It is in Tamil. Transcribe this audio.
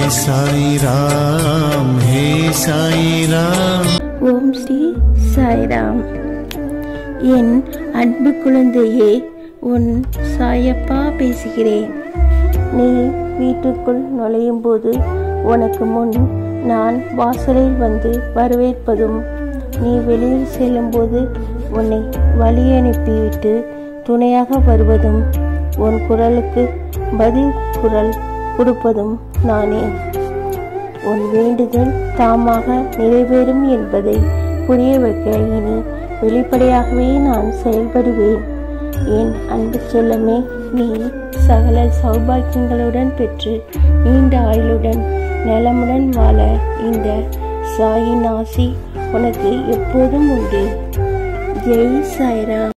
साई राम, हे साई राम. ஓம் ஸ்ரீ சாய்ராம். என் அன்பு குழந்தையே, உன் சாயப்பா பேசுகிறேன். நீ வீட்டுக்குள் நுழையும் போது உனக்கு முன் நான் வாசலில் வந்து வரவேற்பதும், நீ வெளியில் செல்லும்போது உன்னை வழி அனுப்பிவிட்டு துணையாக வருவதும், உன் குரலுக்கு பதில் குரல் கொடுப்பதும் நானே. உன் வேண்டுதல் தாமாக நிறைவேறும் என்பதை புரிய வைக்க இனி வெளிப்படையாகவே நான் செயல்படுவேன். என் அன்பு செல்லமே, நீ சகல சௌபாக்கியங்களுடன் பெற்று நீண்ட ஆயுளுடன் நலமுடன் வாழ இந்த சாயின் ஆசி உனக்கு எப்போதும் உண்டு. ஜெய் சாய்ராம்.